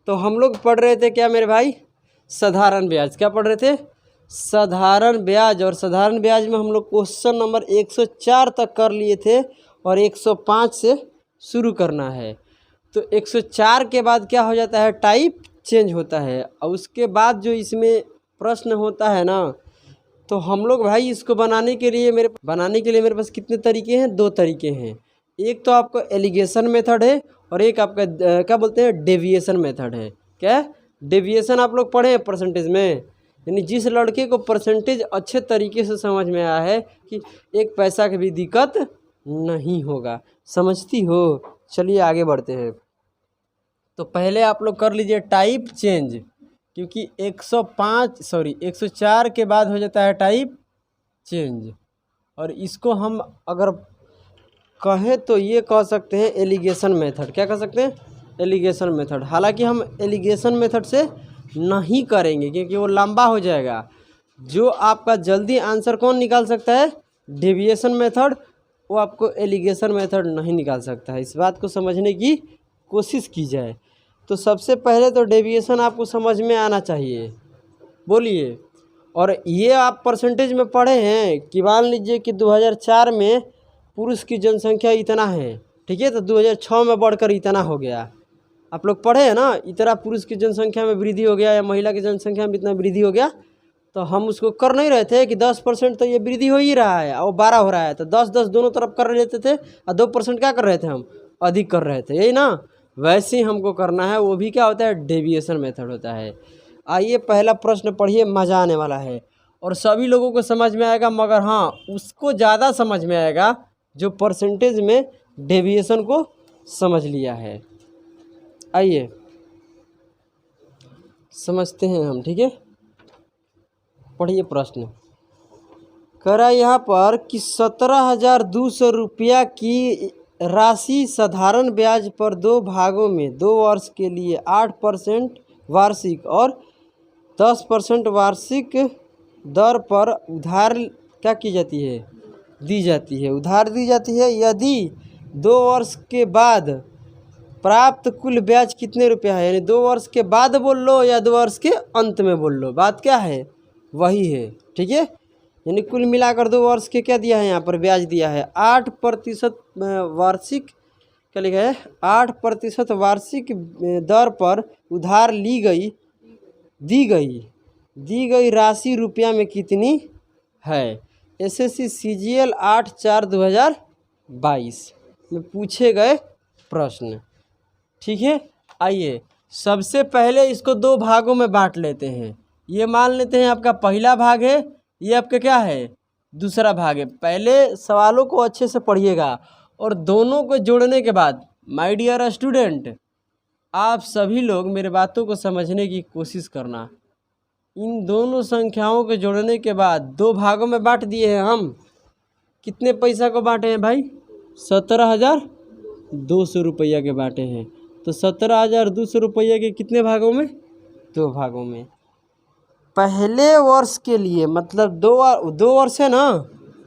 तो हम लोग पढ़ रहे थे क्या मेरे भाई, साधारण ब्याज। क्या पढ़ रहे थे, साधारण ब्याज। और साधारण ब्याज में हम लोग क्वेश्चन नंबर 104 तक कर लिए थे और 105 से शुरू करना है। तो 104 के बाद क्या हो जाता है, टाइप चेंज होता है। और उसके बाद जो इसमें प्रश्न होता है ना, तो हम लोग भाई इसको बनाने के लिए मेरे पास कितने तरीके हैं, 2 तरीके हैं। एक तो आपका एलिगेशन मेथड है और एक आपका क्या बोलते हैं, डेविएशन मेथड है। क्या डेविएशन आप लोग पढ़े हैं परसेंटेज में, यानी जिस लड़के को परसेंटेज अच्छे तरीके से समझ में आया है कि एक पैसा की भी दिक्कत नहीं होगा। समझती हो। चलिए आगे बढ़ते हैं। तो पहले आप लोग कर लीजिए टाइप चेंज, क्योंकि 104 के बाद हो जाता है टाइप चेंज। और इसको हम अगर कहें तो ये कह सकते हैं एलिगेशन मेथड। क्या कह सकते हैं, एलिगेशन मेथड। हालांकि हम एलिगेशन मेथड से नहीं करेंगे क्योंकि वो लंबा हो जाएगा। जो आपका जल्दी आंसर कौन निकाल सकता है, डेविएशन मेथड, वो आपको एलिगेशन मेथड नहीं निकाल सकता है। इस बात को समझने की कोशिश की जाए। तो सबसे पहले तो डेविएशन आपको समझ में आना चाहिए, बोलिए। और ये आप परसेंटेज में पढ़े हैं कि मान लीजिए कि 2004 में पुरुष की जनसंख्या इतना है, ठीक है, तो 2006 में बढ़कर इतना हो गया। आप लोग पढ़े हैं ना, इतना पुरुष की जनसंख्या में वृद्धि हो गया या महिला की जनसंख्या में इतना वृद्धि हो गया। तो हम उसको कर नहीं रहे थे कि 10% तो ये वृद्धि हो ही रहा है और 12 हो रहा है, तो 10-10 दोनों तरफ कर लेते थे और 2% क्या कर रहे थे, हम अधिक कर रहे थे, यही ना। वैसे ही हमको करना है, वो भी क्या होता है, डेविएशन मेथड होता है। आइए पहला प्रश्न पढ़िए, मज़ा आने वाला है और सभी लोगों को समझ में आएगा, मगर हाँ उसको ज़्यादा समझ में आएगा जो परसेंटेज में डेविएशन को समझ लिया है। आइए समझते हैं हम, ठीक है। पढ़िए प्रश्न। करा यहाँ पर कि 17,200 रुपया की राशि साधारण ब्याज पर 2 भागों में 2 वर्ष के लिए 8% वार्षिक और 10% वार्षिक दर पर उधार क्या की जाती है, दी जाती है, उधार दी जाती है। यदि 2 वर्ष के बाद प्राप्त कुल ब्याज कितने रुपया है, यानी 2 वर्ष के बाद बोल लो या 2 वर्ष के अंत में बोल लो, बात क्या है, वही है, ठीक है। यानी कुल मिलाकर 2 वर्ष के क्या दिया है, यहाँ पर ब्याज दिया है 8% वार्षिक, क्या लिखा है, 8% वार्षिक दर पर उधार दी गई राशि रुपया में कितनी है। एसएससी सीजीएल 8/4/2022 में पूछे गए प्रश्न, ठीक है। आइए सबसे पहले इसको 2 भागों में बांट लेते हैं। ये मान लेते हैं आपका पहला भाग है, ये आपका क्या है, दूसरा भाग है। पहले सवालों को अच्छे से पढ़िएगा और दोनों को जोड़ने के बाद माय डियर स्टूडेंट, आप सभी लोग मेरे बातों को समझने की कोशिश करना। इन दोनों संख्याओं के जोड़ने के बाद 2 भागों में बांट दिए हैं हम। कितने पैसा को बांटे हैं भाई, 17,200 रुपया के बांटे हैं। तो 17,200 रुपया के कितने भागों में, 2 भागों में। पहले वर्ष के लिए मतलब 2 वर्ष है ना,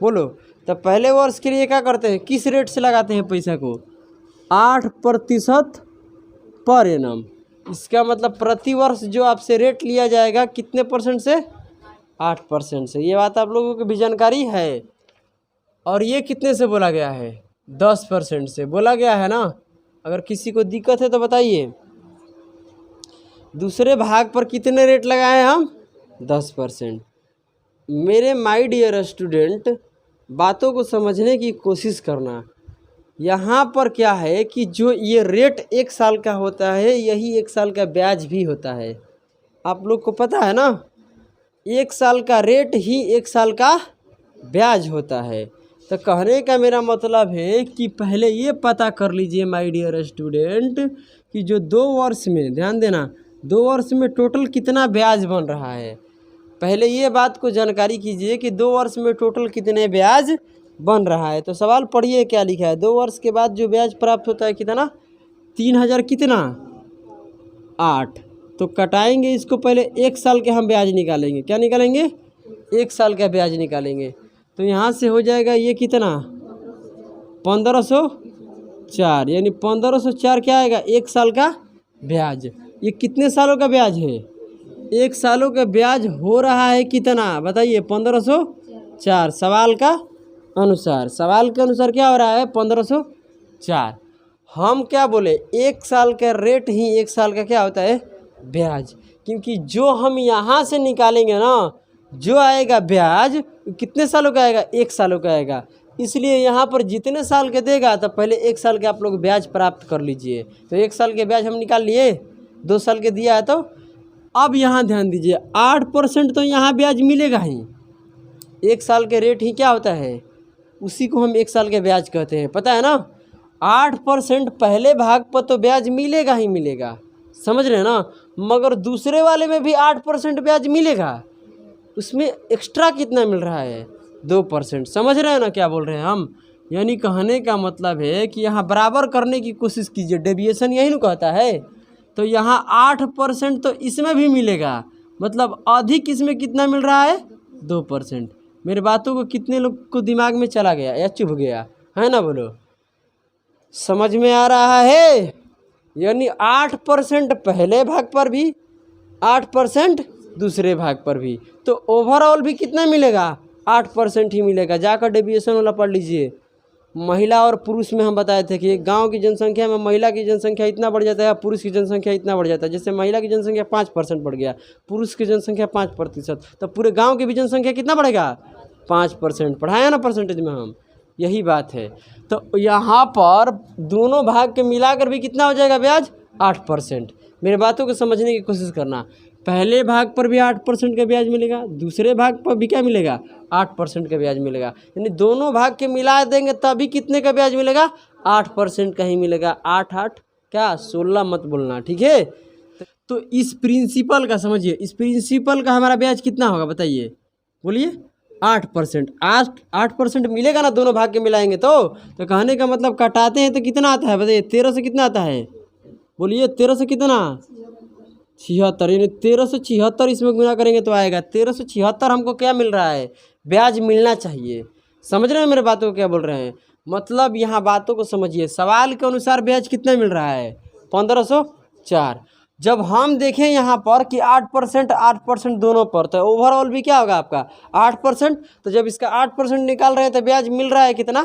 बोलो, तो पहले वर्ष के लिए क्या करते हैं, किस रेट से लगाते हैं पैसा को, 8% पर एनम। इसका मतलब प्रति वर्ष जो आपसे रेट लिया जाएगा कितने परसेंट से, 8% से। ये बात आप लोगों को भी जानकारी है। और ये कितने से बोला गया है, 10% से बोला गया है ना। अगर किसी को दिक्कत है तो बताइए। दूसरे भाग पर कितने रेट लगाए हम, 10%। मेरे माय डियर स्टूडेंट, बातों को समझने की कोशिश करना। यहाँ पर क्या है कि जो ये रेट 1 साल का होता है, यही 1 साल का ब्याज भी होता है। आप लोग को पता है ना, 1 साल का रेट ही 1 साल का ब्याज होता है। तो कहने का मेरा मतलब है कि पहले ये पता कर लीजिए माय डियर स्टूडेंट कि जो 2 वर्ष में, ध्यान देना, 2 वर्ष में टोटल कितना ब्याज बन रहा है। पहले ये बात को जानकारी कीजिए कि 2 वर्ष में टोटल कितने ब्याज बन रहा है। तो सवाल पढ़िए क्या लिखा है, 2 वर्ष के बाद जो ब्याज प्राप्त होता है कितना, 3,000 कितना, 8। तो कटाएंगे इसको, पहले 1 साल के हम ब्याज निकालेंगे। क्या निकालेंगे, 1 साल का ब्याज निकालेंगे। तो यहाँ से हो जाएगा ये कितना, 1504, यानी 1504 क्या आएगा, 1 साल का ब्याज। ये कितने सालों का ब्याज है? 1 सालों का ब्याज हो रहा है कितना बताइए? 1504। सवाल के अनुसार क्या हो रहा है? 1504। हम क्या बोले? 1 साल का रेट ही 1 साल का क्या होता है? ब्याज। क्योंकि जो हम यहाँ से निकालेंगे ना, जो आएगा ब्याज कितने सालों का आएगा? 1 सालों का आएगा। इसलिए यहाँ पर जितने साल के देगा तो पहले 1 साल के आप लोग ब्याज प्राप्त कर लीजिए। तो 1 साल के ब्याज हम निकाल लिए, 2 साल के दिया है। तो अब यहाँ ध्यान दीजिए, 8% तो यहाँ ब्याज मिलेगा ही। 1 साल के रेट ही क्या होता है? उसी को हम 1 साल के ब्याज कहते हैं, पता है ना? 8% पहले भाग पर तो ब्याज मिलेगा ही मिलेगा, समझ रहे हैं ना? मगर दूसरे वाले में भी 8% ब्याज मिलेगा। उसमें एक्स्ट्रा कितना मिल रहा है? 2%। समझ रहे हैं ना क्या बोल रहे हैं हम? यानी कहने का मतलब है कि यहाँ बराबर करने की कोशिश कीजिए, डेविएशन यही ना कहता है। तो यहाँ 8% तो इसमें भी मिलेगा, मतलब अधिक इसमें कितना मिल रहा है? 2%। मेरे बातों को कितने लोग को दिमाग में चला गया या चुभ गया है ना? बोलो, समझ में आ रहा है? यानी 8% पहले भाग पर भी, 8% दूसरे भाग पर भी, तो ओवरऑल भी कितना मिलेगा? 8% ही मिलेगा। जाकर डेविएशन वाला पढ़ लीजिए। महिला और पुरुष में हम बताए थे कि गांव की जनसंख्या में महिला की जनसंख्या इतना बढ़ जाता है, पुरुष की जनसंख्या इतना बढ़ जाता है। जैसे महिला की जनसंख्या 5% बढ़ गया, पुरुष की जनसंख्या 5%, तो पूरे गांव की भी जनसंख्या कितना बढ़ेगा? 5%। पढ़ाया ना परसेंटेज में हम, यही बात है। तो यहाँ पर दोनों भाग के मिलाकर भी कितना हो जाएगा ब्याज? 8%। मेरे बातों को समझने की कोशिश करना। पहले भाग पर भी 8% का ब्याज मिलेगा, दूसरे भाग पर भी क्या मिलेगा? 8% का ब्याज मिलेगा। यानी दोनों भाग के मिला देंगे तभी कितने का ब्याज मिलेगा? 8% का ही मिलेगा। 8 8 क्या 16 मत बोलना, ठीक है? तो इस प्रिंसिपल का समझिए, इस प्रिंसिपल का हमारा ब्याज कितना होगा बताइए? बोलिए। 8%। 8% मिलेगा ना, दोनों भाग के मिलाएंगे तो कहने का मतलब कटाते हैं तो कितना आता है बताइए? 13 से कितना आता है? बोलिए 13 से कितना? 76। यानी 1376 इसमें गुना करेंगे तो आएगा 1376। हमको क्या मिल रहा है? ब्याज मिलना चाहिए। समझ रहे हैं मेरे बातों को क्या बोल रहे हैं? मतलब यहाँ बातों को समझिए। सवाल के अनुसार ब्याज कितना मिल रहा है? 1504। जब हम देखें यहाँ पर कि 8% दोनों पर, तो ओवरऑल भी क्या होगा आपका? 8%। तो जब इसका 8% निकाल रहे हैं तो ब्याज मिल रहा है कितना?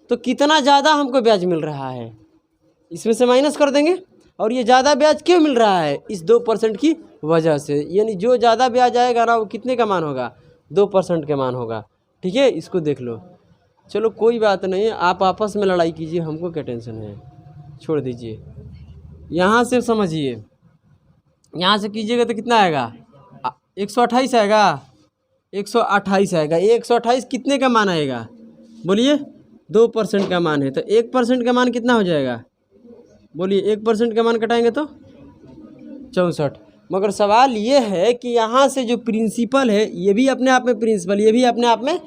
तो कितना ज़्यादा हमको ब्याज मिल रहा है? इसमें से माइनस कर देंगे। और ये ज़्यादा ब्याज क्यों मिल रहा है? इस 2% की वजह से। यानी जो ज़्यादा ब्याज आएगा ना, वो कितने का मान होगा? 2% का मान होगा, ठीक है? इसको देख लो। चलो कोई बात नहीं, आप आपस में लड़ाई कीजिए, हमको क्या टेंशन है, छोड़ दीजिए। यहाँ से समझिए, यहाँ से कीजिएगा तो कितना आएगा? 128 आएगा, 128 आएगा। 128 कितने का मान आएगा? बोलिए। 2% का मान है, तो 1% का मान कितना हो जाएगा? बोलिए। 1% का मान कटाएंगे तो 64। मगर सवाल ये है कि यहाँ से जो प्रिंसिपल है, ये भी अपने आप में प्रिंसिपल, ये भी अपने आप में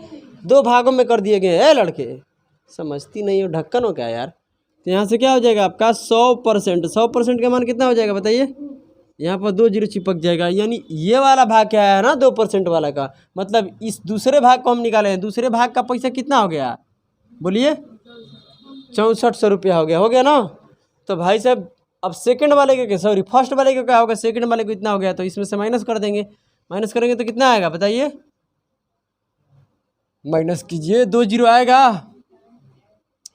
2 भागों में कर दिए गए हैं। लड़के समझती नहीं हो, ढक्कन हो क्या यार? तो यहाँ से क्या हो जाएगा आपका? 100%। 100% का मान कितना हो जाएगा बताइए? यहाँ पर 2 0 चिपक जाएगा। यानी ये वाला भाग क्या है ना, 2% वाला का, मतलब इस दूसरे भाग को हम निकाले हैं। दूसरे भाग का पैसा कितना हो गया? बोलिए। 6400 रुपया हो गया ना? तो भाई साहब अब सेकंड वाले के, सॉरी फर्स्ट वाले का क्या होगा? सेकंड वाले को इतना हो गया, तो इसमें से माइनस कर देंगे। माइनस करेंगे तो कितना आएगा बताइए? माइनस कीजिए, 2 0 आएगा।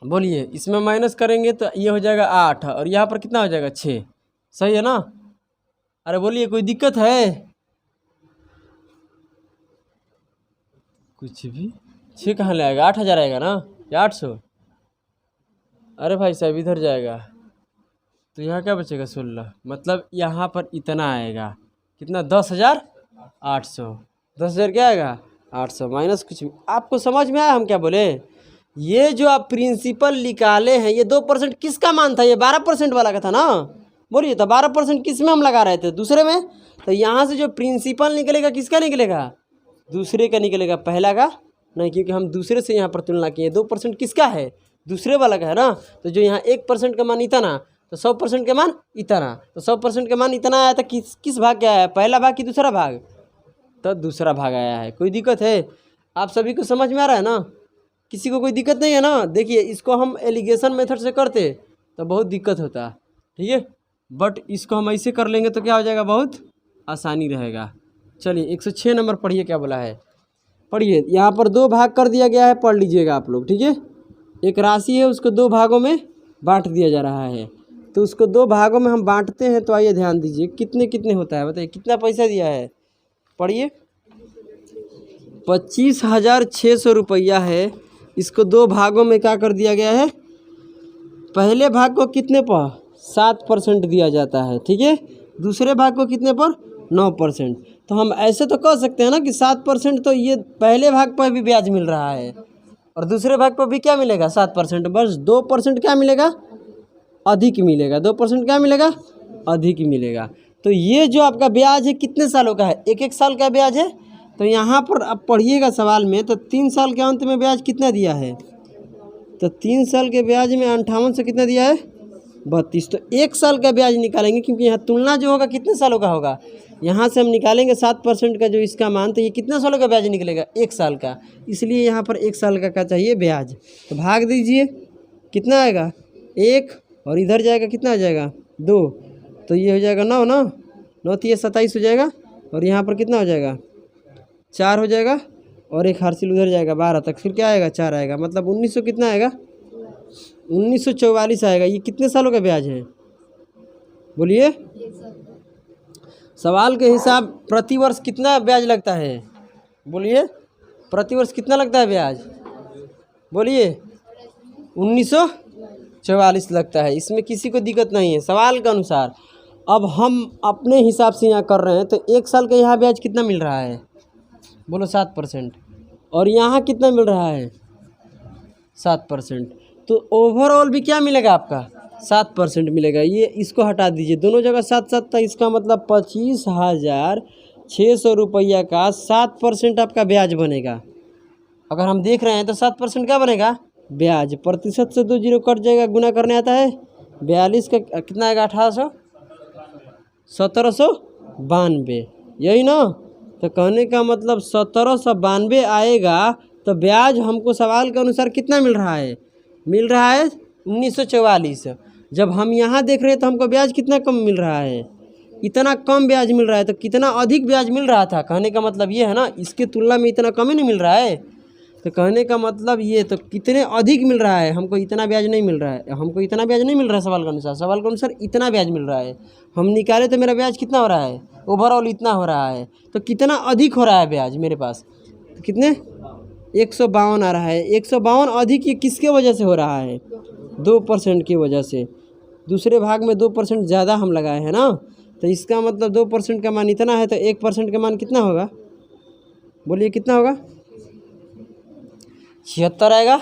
बोलिए। इसमें माइनस करेंगे तो ये हो जाएगा 8, और यहाँ पर कितना हो जाएगा? 6। सही है ना? अरे बोलिए, कोई दिक्कत है? कुछ भी। 6 कहाँ ले आएगा? 8000 आएगा ना, या 800? अरे भाई साहब इधर जाएगा तो यहाँ क्या बचेगा? 16। मतलब यहाँ पर इतना आएगा, कितना? 10,800। 10,000 क्या आएगा? 800 माइनस कुछ भी। आपको समझ में आया हम क्या बोले? ये जो आप प्रिंसिपल निकाले हैं, ये 2% किसका मान था? ये 12% वाला का था ना? बोलिए। तो 12% किस में हम लगा रहे थे? दूसरे में। तो यहाँ से जो प्रिंसिपल निकलेगा, किसका निकलेगा? दूसरे का निकलेगा, पहला का नहीं, क्योंकि हम दूसरे से यहाँ पर तुलना किए। 2% किसका है? दूसरे वाला का है ना? तो जो यहाँ 1% का मान इतना, तो 100% का मान इतना, तो 100% का मान इतना आया था। किस भाग का आया? पहला भाग कि दूसरा भाग? तो दूसरा भाग आया है। कोई दिक्कत है? आप सभी को समझ में आ रहा है ना? किसी को कोई दिक्कत नहीं है ना? देखिए, इसको हम एलिगेशन मेथड से करते तो बहुत दिक्कत होता, ठीक है? बट इसको हम ऐसे कर लेंगे तो क्या हो जाएगा, बहुत आसानी रहेगा। चलिए 106 नंबर पढ़िए क्या बोला है। पढ़िए, यहाँ पर 2 भाग कर दिया गया है, पढ़ लीजिएगा आप लोग, ठीक है। एक राशि है, उसको 2 भागों में बांट दिया जा रहा है, तो उसको 2 भागों में हम बांटते हैं। तो आइए ध्यान दीजिए कितने कितने होता है, बताइए कितना पैसा दिया है। पढ़िए, 25,600 रुपया है। इसको 2 भागों में क्या कर दिया गया है, पहले भाग को कितने पर 7% दिया जाता है, ठीक है। दूसरे भाग को कितने पर 9%। तो हम ऐसे तो कह सकते हैं ना कि 7% तो ये पहले भाग पर भी ब्याज मिल रहा है और दूसरे भाग पर भी क्या मिलेगा 7%, बस 2% क्या मिलेगा, अधिक मिलेगा। 2% क्या मिलेगा, अधिक मिलेगा। तो ये जो आपका ब्याज है कितने सालों का है, 1-1 साल का ब्याज है। तो यहाँ पर आप पढ़िएगा सवाल में, तो 3 साल के अंत में ब्याज कितना दिया है, तो 3 साल के ब्याज में 58 से कितना दिया है, 32। तो 1 साल का ब्याज निकालेंगे, क्योंकि यहाँ तुलना जो होगा कितने सालों का होगा, यहाँ से हम निकालेंगे 7% का जो इसका मान, तो ये कितने सालों का ब्याज निकलेगा, 1 साल का। इसलिए यहाँ पर 1 साल का चाहिए ब्याज। तो भाग दीजिए, कितना आएगा 1, और इधर जाएगा कितना आ जाएगा 2, तो ये हो जाएगा 9 ना, 9 3 27 हो जाएगा, और यहाँ पर कितना हो जाएगा 4 हो जाएगा, और एक हासिल उधर जाएगा 12 तक, फिर क्या आएगा 4 आएगा, मतलब 1900 कितना आएगा, 1944 आएगा। ये कितने सालों का ब्याज है, बोलिए। सवाल के हिसाब प्रतिवर्ष कितना ब्याज लगता है, बोलिए, प्रतिवर्ष कितना लगता है ब्याज, बोलिए। 1944 लगता है, इसमें किसी को दिक्कत नहीं है सवाल के अनुसार। अब हम अपने हिसाब से यहाँ कर रहे हैं, तो 1 साल का यहाँ ब्याज कितना मिल रहा है, बोलो 7%, और यहाँ कितना मिल रहा है 7%। तो ओवरऑल भी क्या मिलेगा आपका 7% मिलेगा। ये इसको हटा दीजिए, दोनों जगह 7 था, इसका मतलब 25,600 रुपया का 7% आपका ब्याज बनेगा। अगर हम देख रहे हैं तो 7% क्या बनेगा, ब्याज। प्रतिशत से 2 जीरो कट जाएगा, गुना करने आता है, 42 का कितना आएगा 1800, 1792, यही ना। तो कहने का मतलब 1792 आएगा। तो ब्याज हमको सवाल के अनुसार कितना मिल रहा है, मिल रहा है 1944। जब हम यहाँ देख रहे हैं तो हमको ब्याज कितना कम मिल रहा है, इतना कम ब्याज मिल रहा है। तो कितना अधिक ब्याज मिल रहा था, कहने का मतलब ये है ना, इसके तुलना में इतना कम ही नहीं मिल रहा है। तो कहने का मतलब ये, तो कितने अधिक मिल रहा है, हमको इतना ब्याज नहीं मिल रहा है, हमको इतना ब्याज नहीं मिल रहा है सवाल के अनुसार। सवाल के अनुसार इतना ब्याज मिल रहा है, हम निकाले तो मेरा ब्याज कितना हो रहा है, ओवरऑल इतना हो रहा है। तो कितना अधिक हो रहा है ब्याज मेरे पास, तो कितने 152 आ रहा है। 152 अधिक ये किसके वजह से हो रहा है, 2% की वजह से। दूसरे भाग में 2% ज़्यादा हम लगाए हैं ना, तो इसका मतलब 2% का मान इतना है, तो 1% का मान कितना होगा, बोलिए कितना होगा, 76 आएगा।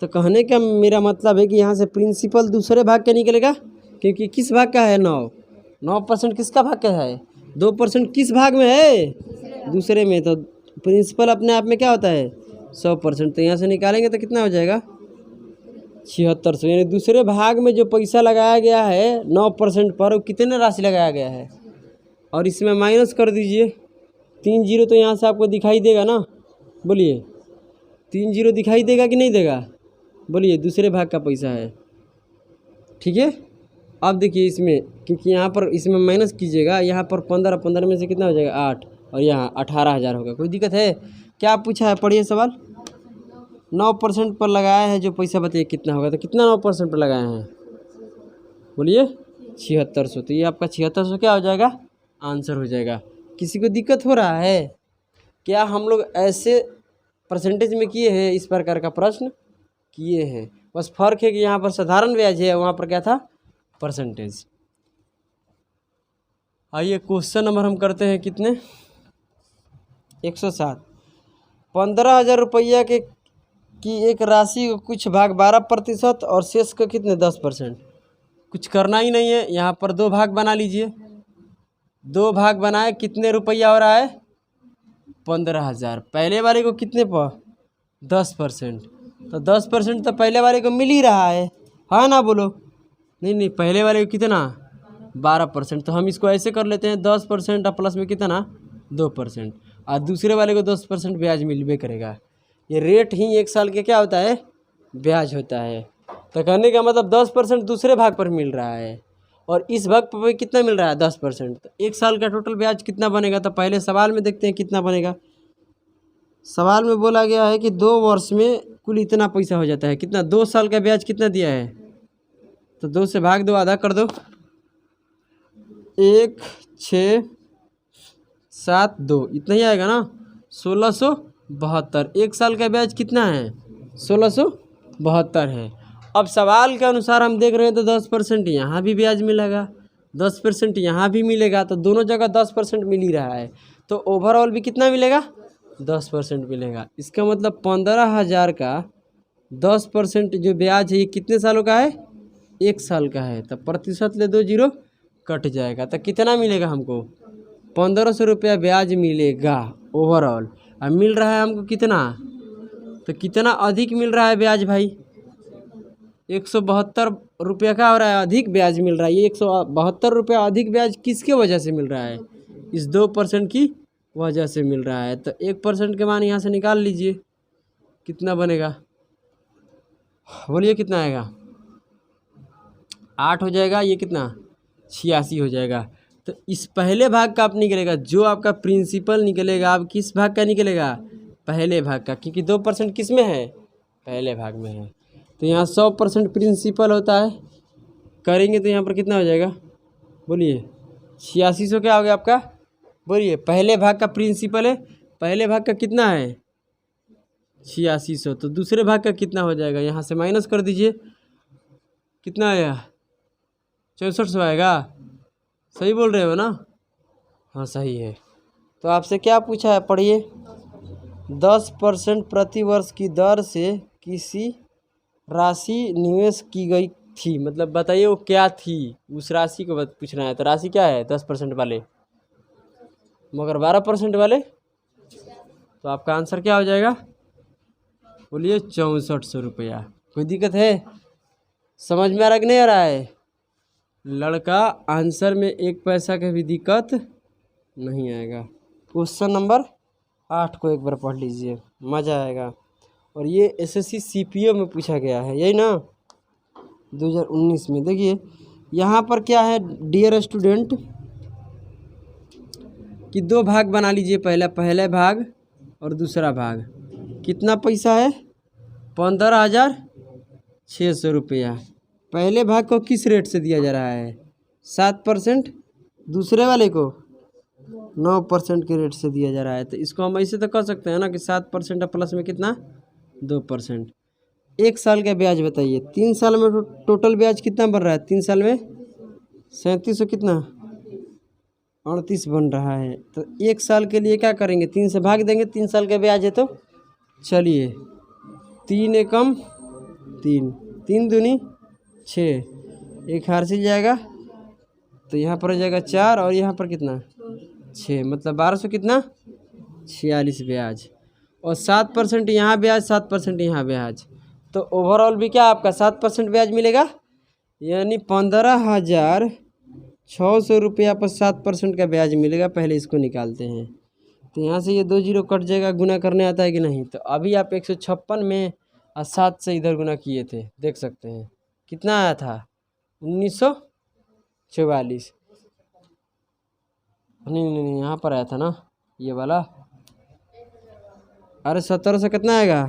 तो कहने का मेरा मतलब है कि यहाँ से प्रिंसिपल दूसरे भाग का निकलेगा, क्योंकि किस भाग का है 9% किसका भाग का है, 2% किस भाग में है, दूसरे में। तो प्रिंसिपल अपने आप में क्या होता है 100%। तो यहाँ से निकालेंगे तो कितना हो जाएगा 7600। यानी दूसरे भाग में जो पैसा लगाया गया है 9% पर, वो कितने राशि लगाया गया है, और इसमें माइनस कर दीजिए 3 जीरो, तो यहाँ से आपको दिखाई देगा ना, बोलिए 3 जीरो दिखाई देगा कि नहीं देगा, बोलिए। दूसरे भाग का पैसा है, ठीक है। अब देखिए इसमें, क्योंकि यहाँ पर इसमें माइनस कीजिएगा, यहाँ पर 15 में से कितना हो जाएगा 8, और यहाँ 18,000 होगा। कोई दिक्कत है क्या, पूछा है, पढ़िए सवाल। 9% पर लगाया है जो पैसा, बताइए कितना होगा। तो कितना 9% पर लगाए हैं, बोलिए 7600। तो ये आपका 7600 क्या हो जाएगा, आंसर हो जाएगा। किसी को दिक्कत हो रहा है क्या, हम लोग ऐसे परसेंटेज में किए हैं, इस प्रकार का प्रश्न किए हैं, बस फ़र्क है कि यहाँ पर साधारण ब्याज है, वहाँ पर क्या था परसेंटेज। आइए क्वेश्चन नंबर हम करते हैं कितने, 107। 15,000 रुपया के की एक राशि को कुछ भाग 12% और शेष का कितने 10%। कुछ करना ही नहीं है, यहाँ पर 2 भाग बना लीजिए। 2 भाग बनाए, कितने रुपया हो रहा है 15,000। पहले वाले को कितने पर 10%, तो 10% तो पहले वाले को मिल ही रहा है ना, बोलो। नहीं, पहले वाले को कितना 12%। तो हम इसको ऐसे कर लेते हैं 10% और प्लस में कितना 2%, और दूसरे वाले को 10% ब्याज मिलबे करेगा। ये रेट ही 1 साल के क्या होता है, ब्याज होता है। तो कहने का मतलब 10% दूसरे भाग पर मिल रहा है, और इस भाग पे कितना मिल रहा है 10%। तो 1 साल का टोटल ब्याज कितना बनेगा, तो पहले सवाल में देखते हैं कितना बनेगा। सवाल में बोला गया है कि 2 वर्ष में कुल इतना पैसा हो जाता है। कितना, 2 साल का ब्याज कितना दिया है, तो 2 से भाग दो, आधा कर दो, 1 6 7 2, इतना ही आएगा ना, 1672। 1 साल का ब्याज कितना है, 1672 है। अब सवाल के अनुसार हम देख रहे हैं तो 10% यहाँ भी ब्याज मिलेगा, 10% यहाँ भी मिलेगा, तो दोनों जगह 10% मिल ही रहा है। तो ओवरऑल भी कितना मिलेगा, 10% मिलेगा। इसका मतलब 15,000 का 10% जो ब्याज है ये कितने सालों का है, 1 साल का है। तो प्रतिशत ले 2 जीरो कट जाएगा, तो कितना मिलेगा हमको, 1500 रुपया ब्याज मिलेगा ओवरऑल। अब मिल रहा है हमको कितना, तो कितना अधिक मिल रहा है ब्याज भाई, 172 रुपया का हो रहा है, अधिक ब्याज मिल रहा है। ये 172 रुपया अधिक ब्याज किसके वजह से मिल रहा है, इस 2% की वजह से मिल रहा है। तो 1% के मान यहाँ से निकाल लीजिए, कितना बनेगा, बोलिए कितना आएगा, 8 हो जाएगा, ये कितना 86 हो जाएगा। तो इस पहले भाग का आप निकलेगा, जो आपका प्रिंसिपल निकलेगा, आप किस भाग का निकलेगा, पहले भाग का, क्योंकि 2% किस में है, पहले भाग में है। तो यहाँ 100% प्रिंसिपल होता है, करेंगे तो यहाँ पर कितना हो जाएगा, बोलिए 8600 क्या हो गया आपका, बोलिए पहले भाग का प्रिंसिपल है, पहले भाग का कितना है 8600, तो दूसरे भाग का कितना हो जाएगा, यहाँ से माइनस कर दीजिए, कितना आया 6400 आएगा, सही बोल रहे हो ना, हाँ सही है। तो आपसे क्या पूछा है, पढ़िए, 10% प्रति वर्ष की दर से किसी राशि निवेश की गई थी, मतलब बताइए वो क्या थी, उस राशि को पूछना है। तो राशि क्या है 10% वाले, मगर 12% वाले, तो आपका आंसर क्या हो जाएगा, बोलिए 6400 रुपया। कोई दिक्कत है, समझ में आ रहा कि नहीं आ रहा है लड़का, आंसर में 1 पैसा का भी दिक्कत नहीं आएगा। क्वेश्चन नंबर 8 को एक बार पढ़ लीजिए, मज़ा आएगा। और ये एसएससी सीपीओ में पूछा गया है, यही ना 2019 में। देखिए यहाँ पर क्या है, डियर स्टूडेंट, कि 2 भाग बना लीजिए, पहला भाग और दूसरा भाग। कितना पैसा है, 15,600 रुपया। पहले भाग को किस रेट से दिया जा रहा है, 7%, दूसरे वाले को 9% के रेट से दिया जा रहा है। तो इसको हम ऐसे तो कर सकते हैं ना कि 7% प्लस में कितना 2%। 1 साल का ब्याज बताइए, 3 साल में टोटल ब्याज कितना बन रहा है, 3 साल में 3700 कितना 38 बन रहा है। तो 1 साल के लिए क्या करेंगे, 3 से भाग देंगे, 3 साल का ब्याज है। तो चलिए 3 एकम 3, 3 दूनी 6, एक हासिल जाएगा, तो यहाँ पर हो जाएगा 4 और यहाँ पर कितना 6, मतलब 1200 कितना 46 ब्याज। और 7% यहाँ ब्याज, 7% यहाँ ब्याज, तो ओवरऑल भी क्या आपका 7% ब्याज मिलेगा, यानी 15,600 रुपया पर 7% का ब्याज मिलेगा। पहले इसको निकालते हैं, तो यहाँ से ये 2 जीरो कट जाएगा, गुना करने आता है कि नहीं। तो अभी आप 156 में 7 से इधर गुना किए थे, देख सकते हैं कितना आया था 1944, नहीं यहाँ पर आया था ना ये वाला, अरे 1700 कितना आएगा,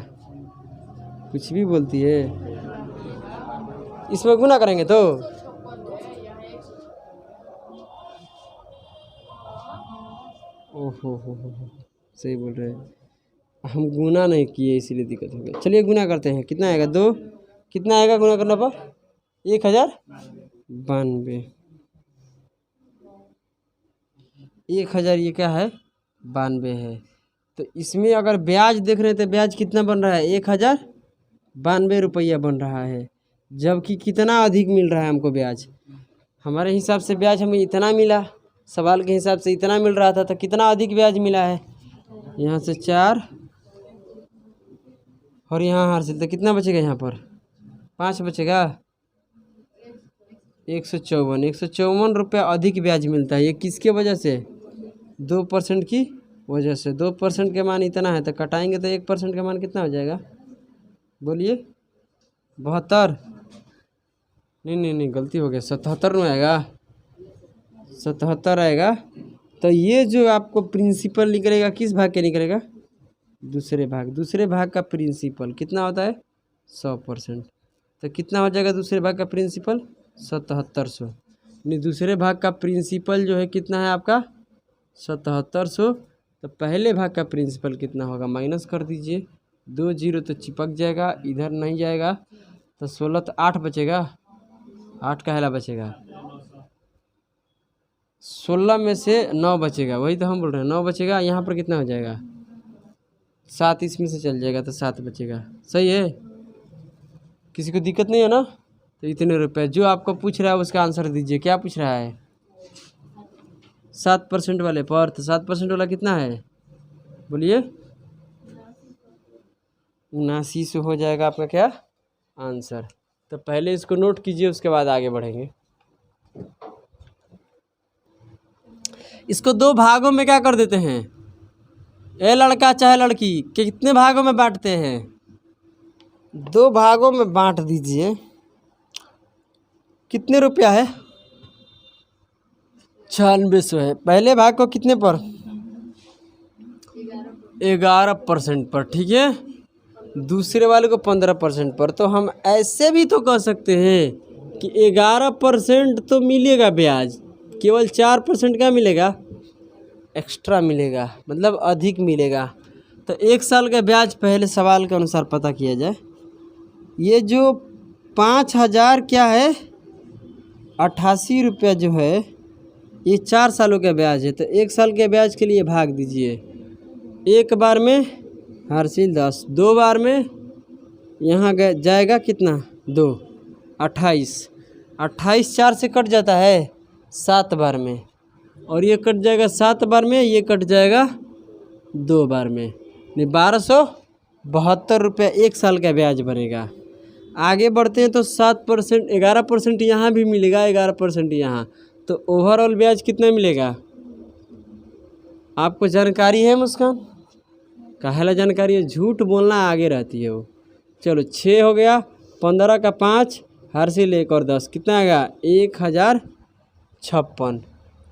कुछ भी बोलती है, इसमें गुना करेंगे तो ओहो हो, सही बोल रहे हैं, हम गुना नहीं किए इसीलिए दिक्कत हो गई। चलिए गुना करते हैं, कितना आएगा 2, कितना आएगा गुना करने पर 1092, 1000 ये क्या है 92 है। तो इसमें अगर ब्याज देख रहे हैं तो ब्याज कितना बन रहा है 1092 रुपया बन रहा है, जबकि कितना अधिक मिल रहा है हमको ब्याज, हमारे हिसाब से ब्याज हमें इतना मिला, सवाल के हिसाब से इतना मिल रहा था, तो कितना अधिक ब्याज मिला है, यहाँ से 4 और यहाँ हासिल, तो कितना बचेगा, यहाँ पर 5 बचेगा, 154 रुपया अधिक ब्याज मिलता है। ये किसके वजह से, 2% की वजह से। 2% के मान इतना है, तो कटाएंगे तो 1% का मान कितना हो जाएगा, बोलिए 72, नहीं गलती हो गया, 77 में आएगा, 77 आएगा। तो ये जो आपको प्रिंसिपल निकलेगा किस भाग के निकलेगा? दूसरे भाग का प्रिंसिपल कितना होता है? 100%। तो कितना हो जाएगा दूसरे भाग का प्रिंसिपल? 7700। नहीं, दूसरे भाग का प्रिंसिपल जो है कितना है आपका? 7700। तो पहले भाग का प्रिंसिपल कितना होगा? माइनस कर दीजिए, 2 जीरो तो चिपक जाएगा, इधर नहीं जाएगा, तो 16 तो 8 बचेगा, 8 का हेला बचेगा, 16 में से 9 बचेगा, वही तो हम बोल रहे हैं, 9 बचेगा। यहाँ पर कितना हो जाएगा? 7 इसमें से चल जाएगा तो 7 बचेगा। सही है, किसी को दिक्कत नहीं है ना? तो इतने रुपए जो आपको पूछ रहा है उसका आंसर दीजिए। क्या पूछ रहा है? 7% वाले पर। तो 7% वाला कितना है? बोलिए। 79 हो जाएगा आपका क्या आंसर। तो पहले इसको नोट कीजिए, उसके बाद आगे बढ़ेंगे। इसको 2 भागों में क्या कर देते हैं? ए लड़का चाहे लड़की, कितने भागों में बांटते हैं? 2 भागों में बांट दीजिए। कितने रुपया है? 9600 है। पहले भाग को कितने पर? 11% पर, ठीक है। दूसरे वाले को 15% पर। तो हम ऐसे भी तो कह सकते हैं कि 11% तो मिलेगा ब्याज, केवल 4% का मिलेगा, एक्स्ट्रा मिलेगा, मतलब अधिक मिलेगा। तो 1 साल का ब्याज पहले सवाल के अनुसार पता किया जाए। ये जो 5000 क्या है? 88 रुपया जो है, ये 4 सालों का ब्याज है। तो 1 साल के ब्याज के लिए भाग दीजिए। एक बार में हासिल 10, 2 बार में यहाँ जाएगा कितना? 2, 28। 28 4 से कट जाता है 7 बार में, और ये कट जाएगा 7 बार में, ये कट जाएगा 2 बार में। नहीं, 1272 रुपया 1 साल का ब्याज बनेगा। आगे बढ़ते हैं तो 7%, 11% यहाँ भी मिलेगा, 11% यहाँ। तो ओवरऑल ब्याज कितना मिलेगा? आपको जानकारी है मुस्कान? काहेला जानकारी है? झूठ बोलना आगे रहती है वो। चलो 6 हो गया, 15 का 5, हर से लेकर 10, कितना आएगा? 1056।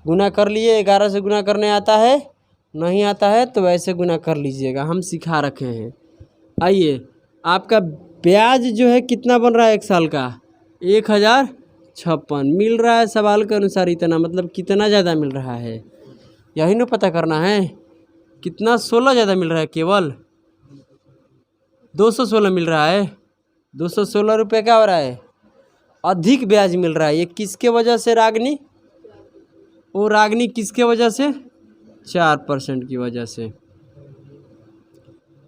गुना कर लिए। 11 से गुना करने आता है? नहीं आता है तो वैसे गुना कर लीजिएगा, हम सिखा रखे हैं। आइए, आपका ब्याज जो है कितना बन रहा है 1 साल का? 1056 मिल रहा है सवाल के अनुसार। इतना मतलब कितना ज़्यादा मिल रहा है, यही ना पता करना है। कितना? 16 ज़्यादा मिल रहा है, केवल 216 मिल रहा है। 216 रुपये क्या हो रहा है? अधिक ब्याज मिल रहा है। ये किसके वजह से रागनी? वो रागनी किसके वजह से? 4% की वजह से।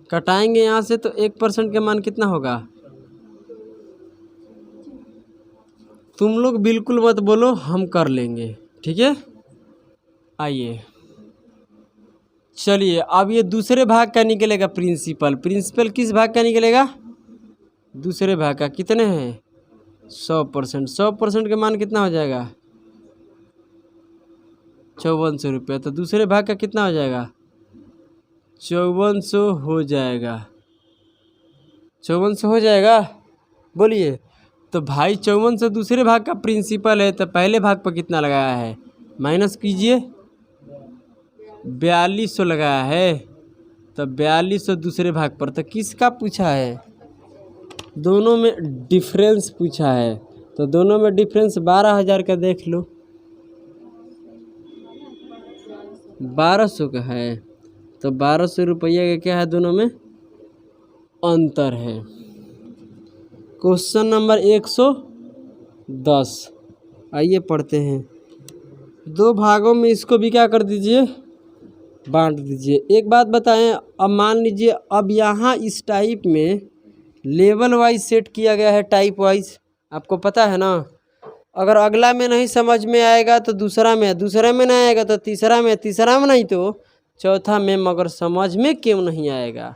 कटाएंगे यहाँ से तो 1% के मान कितना होगा? तुम लोग बिल्कुल मत बोलो, हम कर लेंगे, ठीक है। आइए, चलिए अब ये दूसरे भाग का निकलेगा प्रिंसिपल। प्रिंसिपल किस भाग का निकलेगा? दूसरे भाग का। कितने हैं? 100%। 100% के मान कितना हो जाएगा? 5400 रुपया। तो दूसरे भाग का कितना हो जाएगा? 5400 हो जाएगा। 5400 हो जाएगा, बोलिए। तो भाई 5400 दूसरे भाग का प्रिंसिपल है, तो पहले भाग पर कितना लगाया है? माइनस कीजिए, 4200 लगाया है। तो 4200 दूसरे भाग पर। तो किसका पूछा है? दोनों में डिफरेंस पूछा है। तो दोनों में डिफरेंस 12000 का देख लो, 1200 का है। तो 1200 रुपये का क्या है? दोनों में अंतर है। Question number 110। आइए पढ़ते हैं। 2 भागों में इसको भी क्या कर दीजिए? बांट दीजिए। एक बात बताएं, अब मान लीजिए अब यहाँ इस टाइप में लेवल वाइज सेट किया गया है, टाइप वाइज, आपको पता है ना। अगर अगला में नहीं समझ में आएगा तो दूसरा में, दूसरा में नहीं आएगा तो तीसरा में, तीसरा में नहीं तो चौथा में। मगर समझ में क्यों नहीं आएगा?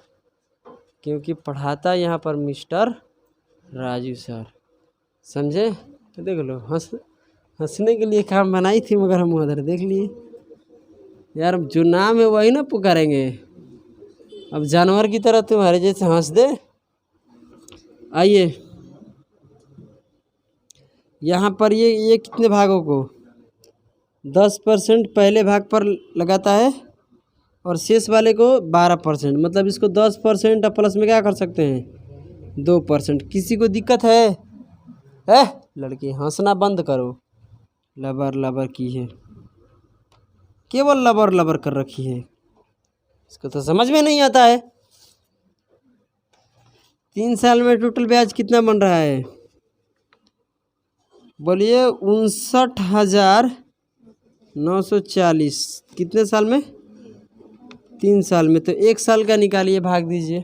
क्योंकि पढ़ाता यहाँ पर मिस्टर राजू सर, समझे। तो देख लो, हंसने के लिए काम बनाई थी, मगर हम उधर देख लिए यार। जो नाम है वही ना पुकारेंगे। अब जानवर की तरह तुम्हारे जैसे हंस दे। आइए, यहाँ पर ये कितने भागों को 10% पहले भाग पर लगाता है और शेष वाले को 12%, मतलब इसको 10% प्लस में क्या कर सकते हैं 2%। किसी को दिक्कत है लड़के हंसना बंद करो। लबर लबर की है, केवल लबर लबर कर रखी है, इसको तो समझ में नहीं आता है। 3 साल में टोटल ब्याज कितना बन रहा है बोलिए 59,940। कितने साल में 3 साल में। तो 1 साल का निकालिए, भाग दीजिए।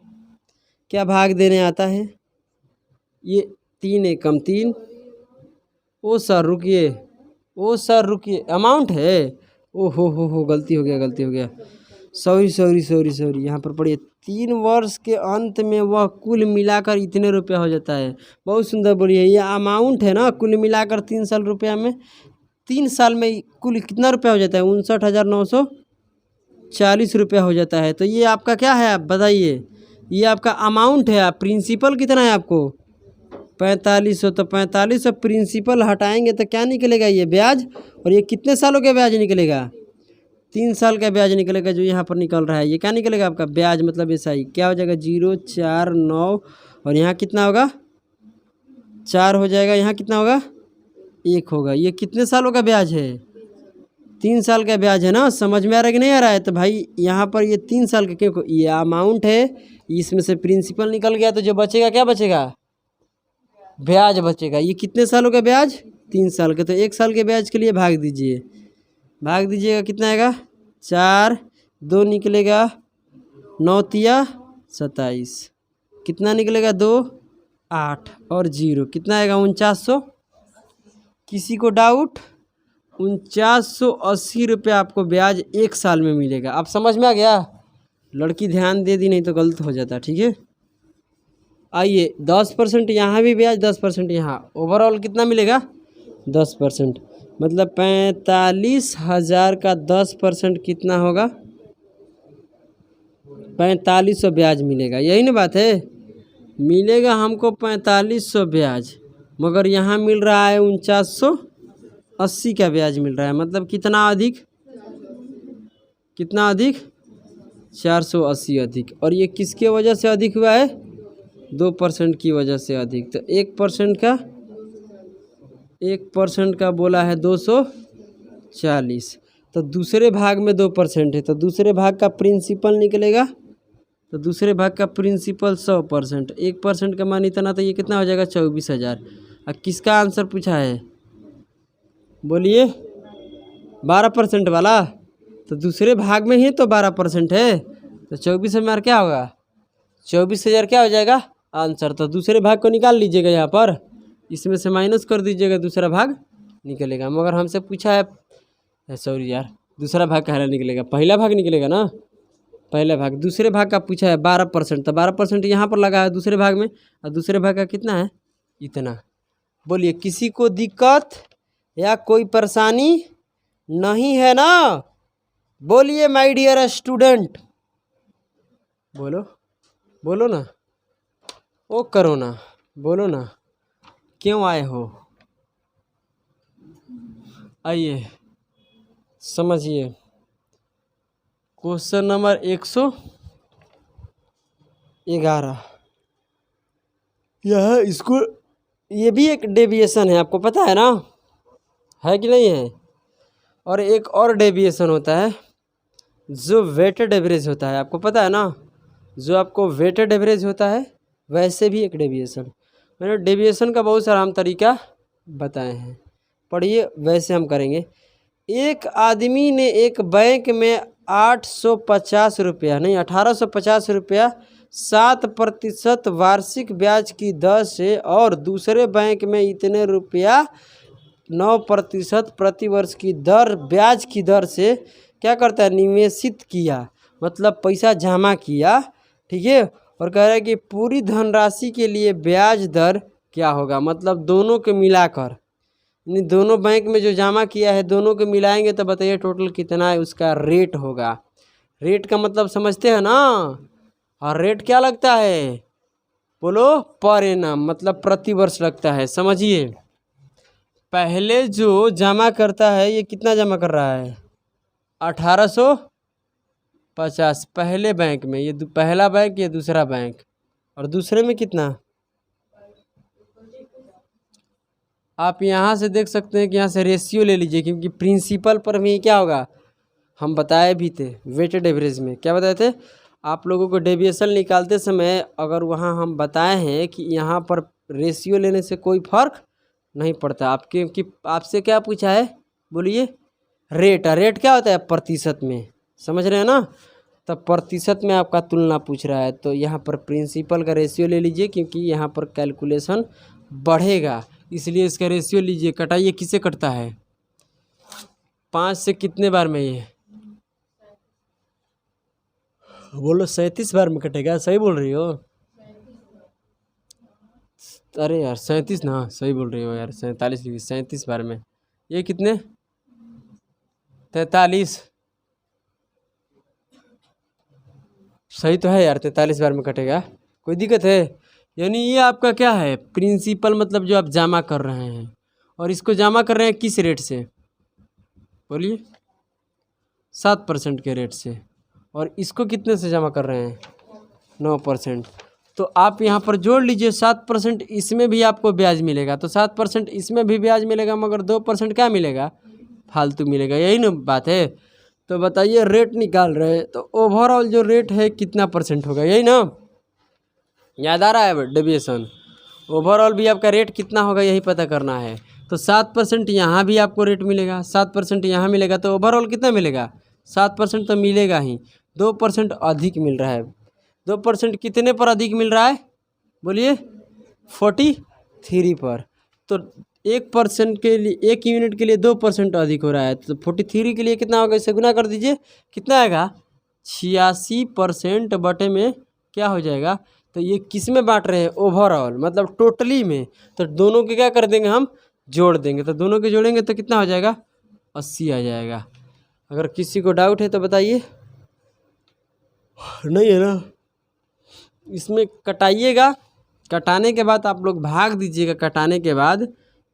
क्या भाग देने आता है ये 3 एकम 3। ओ सर रुकिए अमाउंट है। ओ हो गलती हो गया सॉरी यहाँ पर पढ़िए 3 वर्ष के अंत में वह कुल मिलाकर इतने रुपया हो जाता है। बहुत सुंदर बोलिए, ये अमाउंट है ना, कुल मिलाकर 3 साल रुपया में 3 साल में कुल कितना रुपया हो जाता है 59,940 रुपया हो जाता है। तो ये आपका क्या है आप बताइए, ये आपका अमाउंट है। आप प्रिंसिपल कितना है आपको 4500, तो 4500 प्रिंसिपल हटाएंगे तो क्या निकलेगा ये ब्याज। और ये कितने सालों का ब्याज निकलेगा 3 साल का ब्याज निकलेगा जो यहाँ पर निकल रहा है। ये क्या निकलेगा आपका ब्याज मतलब ऐसा ही क्या हो जाएगा 049 और यहाँ कितना होगा 4 हो जाएगा, यहाँ कितना होगा 1 होगा। ये कितने सालों का ब्याज है 3 साल का ब्याज है ना। समझ में आ रहा है कि नहीं आ रहा है। तो भाई यहाँ पर ये 3 साल का क्यों, ये अमाउंट है, इसमें से प्रिंसिपल निकल गया तो जो बचेगा क्या बचेगा ब्याज बचेगा। ये कितने सालों का ब्याज 3 साल का। तो 1 साल के ब्याज के लिए भाग दीजिएगा कितना आएगा 4, 2 निकलेगा 9 तिया 27, कितना निकलेगा 2 8 और 0 कितना आएगा 4900। किसी को डाउट 4980 रुपये आपको ब्याज 1 साल में मिलेगा। आप समझ में आ गया। लड़की ध्यान दे दी नहीं तो गलत हो जाता, ठीक है। आइए 10% यहाँ भी ब्याज 10% यहाँ, ओवरऑल कितना मिलेगा 10%, मतलब 45,000 का 10% कितना होगा 4500 ब्याज मिलेगा। यही ना बात है, मिलेगा हमको 4500 ब्याज, मगर यहाँ मिल रहा है 4980 का ब्याज मिल रहा है। मतलब कितना अधिक 480 अधिक। और ये किसके वजह से अधिक हुआ है 2% की वजह से अधिक। तो 1% का बोला है 240, तो दूसरे भाग में 2% है, तो दूसरे भाग का प्रिंसिपल निकलेगा, तो दूसरे भाग का प्रिंसिपल 100%, 1% का मान इतना, तो ये कितना हो जाएगा 24,000। और किसका आंसर पूछा है बोलिए 12% वाला, तो दूसरे भाग में ही तो 12% है, तो 24,000 क्या होगा 24,000 क्या हो जाएगा आंसर। तो दूसरे भाग को निकाल लीजिएगा, यहाँ पर इसमें से माइनस कर दीजिएगा, दूसरा भाग निकलेगा। मगर हमसे पूछा है सॉरी यार, दूसरा भाग कहाँ निकलेगा, पहला भाग निकलेगा ना, पहला भाग। दूसरे भाग का पूछा है 12%, तो 12% यहाँ पर लगा है दूसरे भाग में, और दूसरे भाग का कितना है इतना। बोलिए किसी को दिक्कत या कोई परेशानी नहीं है ना, बोलिए माय डियर स्टूडेंट, बोलो ना, ओ करो ना, बोलो ना, क्यों आए हो। आइए समझिए क्वेश्चन नंबर 111। यह इसको ये भी एक डेविएशन है, आपको पता है ना, है कि नहीं है। और एक और डेविएशन होता है जो वेटेड एवरेज होता है, आपको पता है ना, जो आपको वेटेड एवरेज होता है वैसे भी एक डेविएशन। मैंने डेविएशन का बहुत सारा हम तरीका बताए हैं, पढ़िए वैसे हम करेंगे। एक आदमी ने एक बैंक में 850 रुपया नहीं 1850 रुपया 7% वार्षिक ब्याज की दर से और दूसरे बैंक में इतने रुपया 9% प्रतिवर्ष की दर ब्याज की दर से क्या करता है निवेशित किया, मतलब पैसा जमा किया, ठीक है। और कह रहा है कि पूरी धनराशि के लिए ब्याज दर क्या होगा, मतलब दोनों के मिलाकर, दोनों बैंक में जो जमा किया है दोनों को मिलाएंगे तो बताइए टोटल कितना है उसका रेट होगा। रेट का मतलब समझते हैं ना, और रेट क्या लगता है बोलो पर एनम, मतलब प्रति वर्ष लगता है, समझिए। पहले जो जमा करता है ये कितना जमा कर रहा है? 1850 पहले बैंक में। ये पहला बैंक, ये दूसरा बैंक। और दूसरे में कितना? आप यहाँ से देख सकते हैं कि यहाँ से रेशियो ले लीजिए, क्योंकि प्रिंसिपल पर भी क्या होगा हम बताए भी थे वेटेड एवरेज में। क्या बताए थे आप लोगों को? डेविएशन निकालते समय अगर वहाँ हम बताए हैं कि यहाँ पर रेशियो लेने से कोई फर्क नहीं पड़ता। आपके कि आपसे क्या पूछा है बोलिए? रेट। रेट क्या होता है? प्रतिशत में। समझ रहे हैं ना? तब प्रतिशत में आपका तुलना पूछ रहा है, तो यहाँ पर प्रिंसिपल का रेशियो ले लीजिए, क्योंकि यहाँ पर कैलकुलेशन बढ़ेगा, इसलिए इसका रेशियो लीजिए। कटाइए, किसे कटता है? 5 से कितने बार में? ये बोलो 37 बार में कटेगा। सही बोल रही हो? अरे यार 37 ना, सही बोल रही हो यार। 47 लिखी, 37 बार में। ये कितने? 43। सही तो है यार, 43 बार में कटेगा। कोई दिक्कत है? यानी ये आपका क्या है? प्रिंसिपल, मतलब जो आप जमा कर रहे हैं। और इसको जमा कर रहे हैं किस रेट से बोलिए? 7% के रेट से। और इसको कितने से जमा कर रहे हैं? 9%। तो आप यहाँ पर जोड़ लीजिए, 7% इसमें भी आपको ब्याज मिलेगा, तो 7% इसमें भी ब्याज मिलेगा, मगर 2% क्या मिलेगा? फालतू मिलेगा। यही ना बात है? तो बताइए, रेट निकाल रहे हैं तो ओवरऑल जो रेट है कितना परसेंट होगा? यही ना? याद आ रहा है डेविएशन? ओवरऑल भी आपका रेट कितना होगा यही पता करना है। तो 7% यहाँ भी आपको रेट मिलेगा, 7% यहाँ मिलेगा, तो ओवरऑल कितना मिलेगा? 7% तो मिलेगा ही। 2% अधिक मिल रहा है। 2% कितने पर अधिक मिल रहा है बोलिए? 43 पर। तो 1% के लिए, 1 यूनिट के लिए 2% अधिक हो रहा है, तो 43 के लिए कितना होगा? इसे गुना कर दीजिए, कितना आएगा? 86% बटे में क्या हो जाएगा? तो ये किस में बांट रहे हैं? ओवरऑल, मतलब टोटली में। तो दोनों के क्या कर देंगे हम? जोड़ देंगे। तो दोनों के जोड़ेंगे तो कितना हो जाएगा? 80 आ जाएगा। अगर किसी को डाउट है तो बताइए। नहीं है ना? इसमें कटाइएगा, कटाने के बाद आप लोग भाग दीजिएगा। कटाने के बाद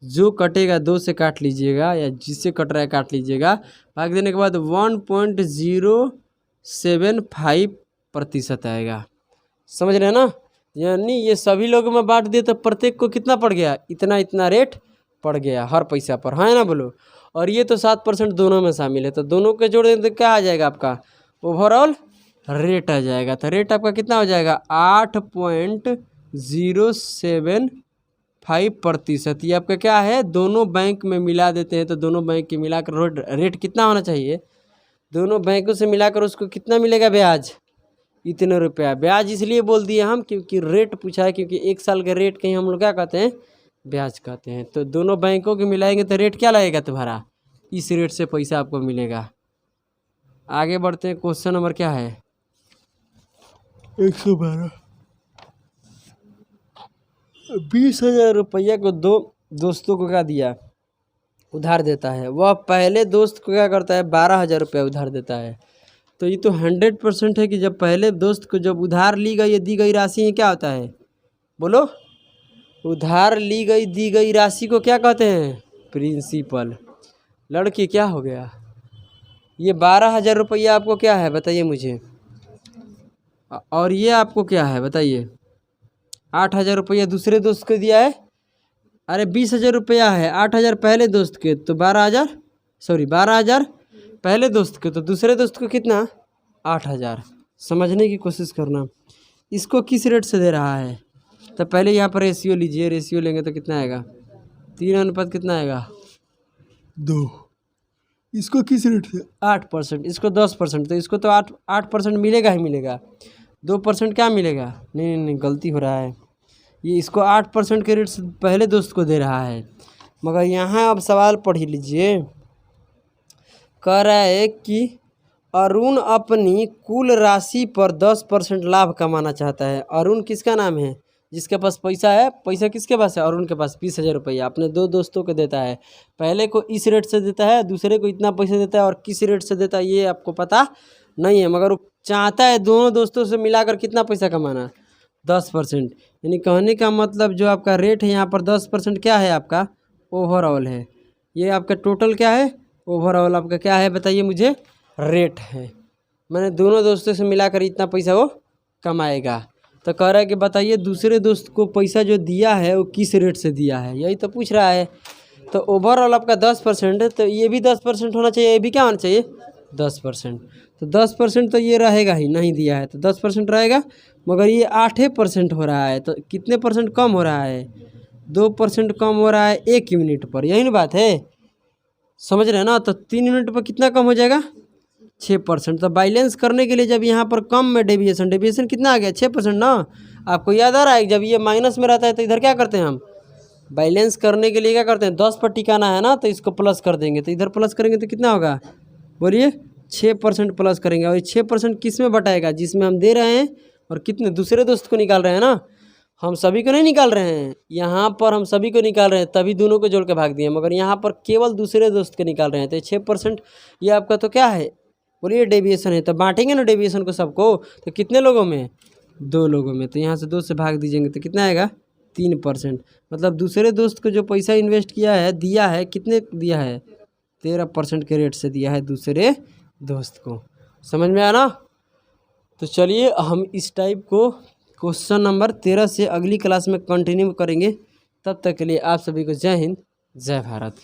जो कटेगा 2 से काट लीजिएगा, या जिससे कट रहा है काट लीजिएगा। भाग देने के बाद 1.075% आएगा। समझ रहे हैं ना? यानी ये सभी लोगों में बांट दिए तो प्रत्येक को कितना पड़ गया? इतना इतना रेट पड़ गया हर पैसा पर, है ना बोलो? और ये तो 7% दोनों में शामिल है, तो दोनों के जोड़ दें तो क्या आ जाएगा आपका? ओवरऑल रेट आ जाएगा। तो रेट आपका कितना हो जाएगा? 8.075%। ये आपका क्या है? दोनों बैंक में मिला देते हैं, तो दोनों बैंक के मिलाकर रेट कितना होना चाहिए? दोनों बैंकों से मिलाकर उसको कितना मिलेगा ब्याज? इतने रुपया। ब्याज इसलिए बोल दिए हम क्योंकि रेट पूछा है, क्योंकि 1 साल का रेट कहीं हम लोग क्या कहते हैं? ब्याज कहते हैं। तो दोनों बैंकों के मिलाएंगे तो रेट क्या लगेगा तुम्हारा? इस रेट से पैसा आपको मिलेगा। आगे बढ़ते हैं। क्वेश्चन नंबर क्या है? 112। 20,000 रुपया को दो दोस्तों को क्या दिया? उधार देता है। वह पहले दोस्त को क्या करता है? 12,000 रुपया उधार देता है। तो ये तो 100% है कि जब पहले दोस्त को जब उधार ली गई दी गई राशि क्या होता है बोलो? उधार ली गई दी गई राशि को क्या कहते हैं? प्रिंसिपल। लड़की क्या हो गया? ये 12,000 रुपया आपको क्या है बताइए मुझे? और ये आपको क्या है बताइए? 8,000 रुपया दूसरे दोस्त को दिया है। अरे 20,000 रुपया है, 8,000 पहले दोस्त के, तो 12,000 पहले दोस्त के, तो दूसरे दोस्त को कितना? 8,000। समझने की कोशिश करना। इसको किस रेट से दे रहा है? तो पहले यहाँ पर रेशियो लीजिए। रेशियो लेंगे तो कितना आएगा? 3 अनुपात कितना आएगा? 2। इसको किस रेट से? 8%। इसको 10%। तो इसको तो 8% मिलेगा ही मिलेगा। 2% क्या मिलेगा? नहीं नहीं नहीं, गलती हो रहा है। ये इसको 8% के रेट से पहले दोस्त को दे रहा है। मगर यहाँ आप सवाल पढ़ ही लीजिए। कह रहा है कि अरुण अपनी कुल राशि पर 10% लाभ कमाना चाहता है। अरुण किसका नाम है? जिसके पास पैसा है। पैसा किसके पास है? अरुण के पास 20,000 रुपया। अपने 2 दोस्तों को देता है। पहले को इस रेट से देता है, दूसरे को इतना पैसा देता है, और किस रेट से देता है ये आपको पता नहीं है, मगर वो चाहता है दोनों दोस्तों से मिलाकर कितना पैसा कमाना? 10%। यानी कहने का मतलब जो आपका रेट है यहाँ पर 10% क्या है आपका? ओवरऑल है, ये आपका टोटल क्या है, ओवरऑल आपका क्या है बताइए मुझे, रेट है। मैंने दोनों दोस्तों से मिलाकर इतना पैसा वो कमाएगा। तो कह रहा है कि बताइए दूसरे दोस्त को पैसा जो दिया है वो किस रेट से दिया है, यही तो पूछ रहा है। तो ओवरऑल आपका 10% है, तो ये भी 10% होना चाहिए, ये भी क्या होना चाहिए 10%। तो 10% तो ये रहेगा ही, नहीं दिया है तो 10% रहेगा, मगर ये 8% हो रहा है, तो कितने परसेंट कम हो रहा है, 2% कम हो रहा है 1 यूनिट पर, यही ना बात है, समझ रहे हैं ना। तो 3 यूनिट पर कितना कम हो जाएगा, 6%। तो बैलेंस करने के लिए जब यहाँ पर कम में डेविएशन कितना आ गया 6% ना। आपको याद आ रहा है जब ये माइनस में रहता है तो इधर क्या करते हैं हम, बैलेंस करने के लिए क्या करते हैं, 10 पर टिकाना है ना, तो इसको प्लस कर देंगे, तो इधर प्लस करेंगे तो कितना होगा बोलिए, 6% प्लस करेंगे। और ये 6% किस में बटाएगा, जिसमें हम दे रहे हैं, और कितने दूसरे दोस्त को निकाल रहे हैं ना, हम सभी को नहीं निकाल रहे हैं, यहाँ पर हम सभी को निकाल रहे हैं, तभी दोनों को जोड़ के भाग दिए, मगर यहाँ पर केवल दूसरे दोस्त को निकाल रहे हैं। तो 6% ये आपका तो क्या है बोलिए डेविएशन है। तो बांटेंगे ना डेविएशन को सबको, तो कितने लोगों में, 2 लोगों में। तो यहाँ से 2 से भाग दीजिएंगे तो कितना आएगा 3%। मतलब दूसरे दोस्त को जो पैसा इन्वेस्ट किया है, दिया है, कितने दिया है 13% के रेट से दिया है दूसरे दोस्त को। समझ में आया ना। तो चलिए हम इस टाइप को क्वेश्चन नंबर 13 से अगली क्लास में कंटिन्यू करेंगे। तब तक के लिए आप सभी को जय हिंद, जय भारत।